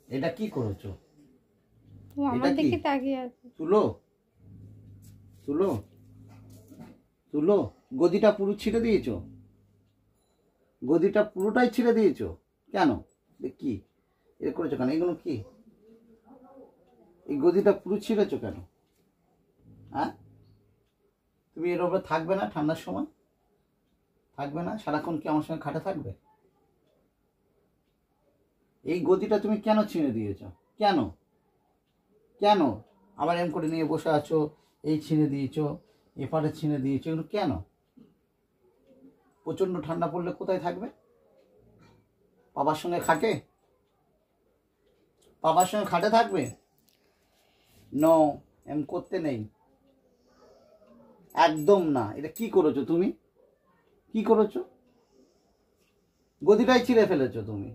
এটা কি করেছো? ও আমার দিকে তাকিয়ে আছে। তুলো তুলো তুলো। গদিটা পুরো ছিঁড়ে দিয়েছো, গদিটা পুরোটাই ছিঁড়ে দিয়েছো কেন? কি এ করেছো কেন? এগুলো কি? এই গদিটা পুরো ছিঁড়েছো কেন? হ্যাঁ, তুমি এর উপরে থাকবে না? ঠান্ডার সময় থাকবে না? সারাক্ষণ কি আমার সঙ্গে খাটে থাকবে? এই গদিটা তুমি কেন ছিঁড়ে দিয়েছো? কেন কেন আবার এম করে নিয়ে বসে আছো? এই ছিঁড়ে দিয়েছো, এপারে ছিঁড়ে দিয়েছো, এগুলো কেন? প্রচণ্ড ঠান্ডা পড়লে কোথায় থাকবে? বাবার সঙ্গে খাটে? বাবার সঙ্গে খাটে থাকবে? নো, এম করতে নেই, একদম না। এটা কি করেছো তুমি? কি করেছো? গদিটাই ছিঁড়ে ফেলেছো তুমি।